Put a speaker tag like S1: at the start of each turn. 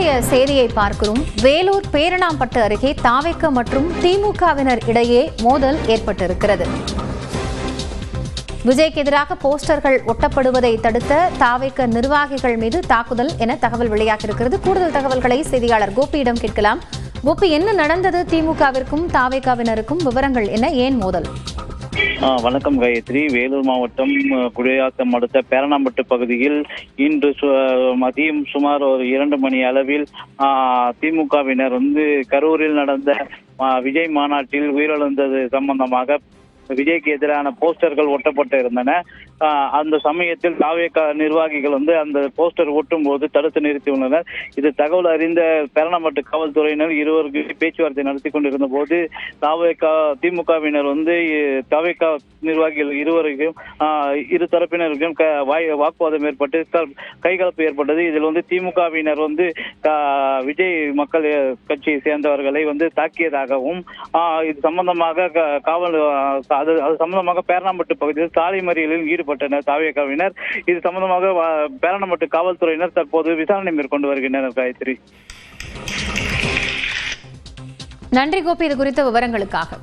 S1: முக்கிய செய்தியை பார்க்கிறோம். வேலூர் பேரணாம்பட்டு அருகே தாவேக மற்றும் திமுகவினர் இடையே மோதல் ஏற்பட்டிருக்கிறது. விஜய்க்கு எதிராக போஸ்டர்கள் ஒட்டப்படுவதை தடுத்த தாவேக நிர்வாகிகள் மீது தாக்குதல் என தகவல் வெளியாகியிருக்கிறது. கூடுதல் தகவல்களை செய்தியாளர் கோபியிடம் கேட்கலாம். கோபி, என்ன நடந்தது? திமுகவிற்கும் தாவேகாவினருக்கும் விவரங்கள் என்ன? ஏன் மோதல்?
S2: வணக்கம் காயத்ரி. வேலூர் மாவட்டம் குடியாத்தம் அடுத்த பேரணாம்பட்டு பகுதியில் இன்று மதியம் சுமார் ஒரு 2 மணி அளவில் திமுகவினர் கரூரில் நடந்த விஜய் மாநாட்டில் உயிரிழந்தது சம்பந்தமாக விஜய்க்கு எதிரான போஸ்டர்கள் ஒட்டப்பட்டு இருந்தன. அந்த சமயத்தில் தாவேக நிர்வாகிகள் அந்த போஸ்டர் ஒட்டும் போது தடுத்து நிறுத்தியுள்ளனர். இது தகவல் அறிந்த பேரணாம்பட்டு காவல்துறையினர் இருவருக்கு பேச்சுவார்த்தை நடத்தி கொண்டிருந்த போது திமுகவினர் தாவேக நிர்வாகிகள் இருவருக்கும் இரு தரப்பினருக்கும் வாக்குவாதம் ஏற்பட்டு கைகலப்பு ஏற்பட்டது. இதில் திமுகவினர் விஜய் மக்கள் கட்சியை சேர்ந்தவர்களை தாக்கியதாகவும் இது சம்பந்தமாக அது சம்பந்தமாக பேரணாம்பட்டு பகுதியில் சாலை மறியலில் ஈடுபட்டனர் தாவேகாவினர். இது சம்பந்தமாக பேரணாம்பட்டு காவல்துறையினர் தற்போது விசாரணை மேற்கொண்டு வருகின்றனர். காயத்ரி,
S1: நன்றி கோபி, இது குறித்த விவரங்களுக்காக.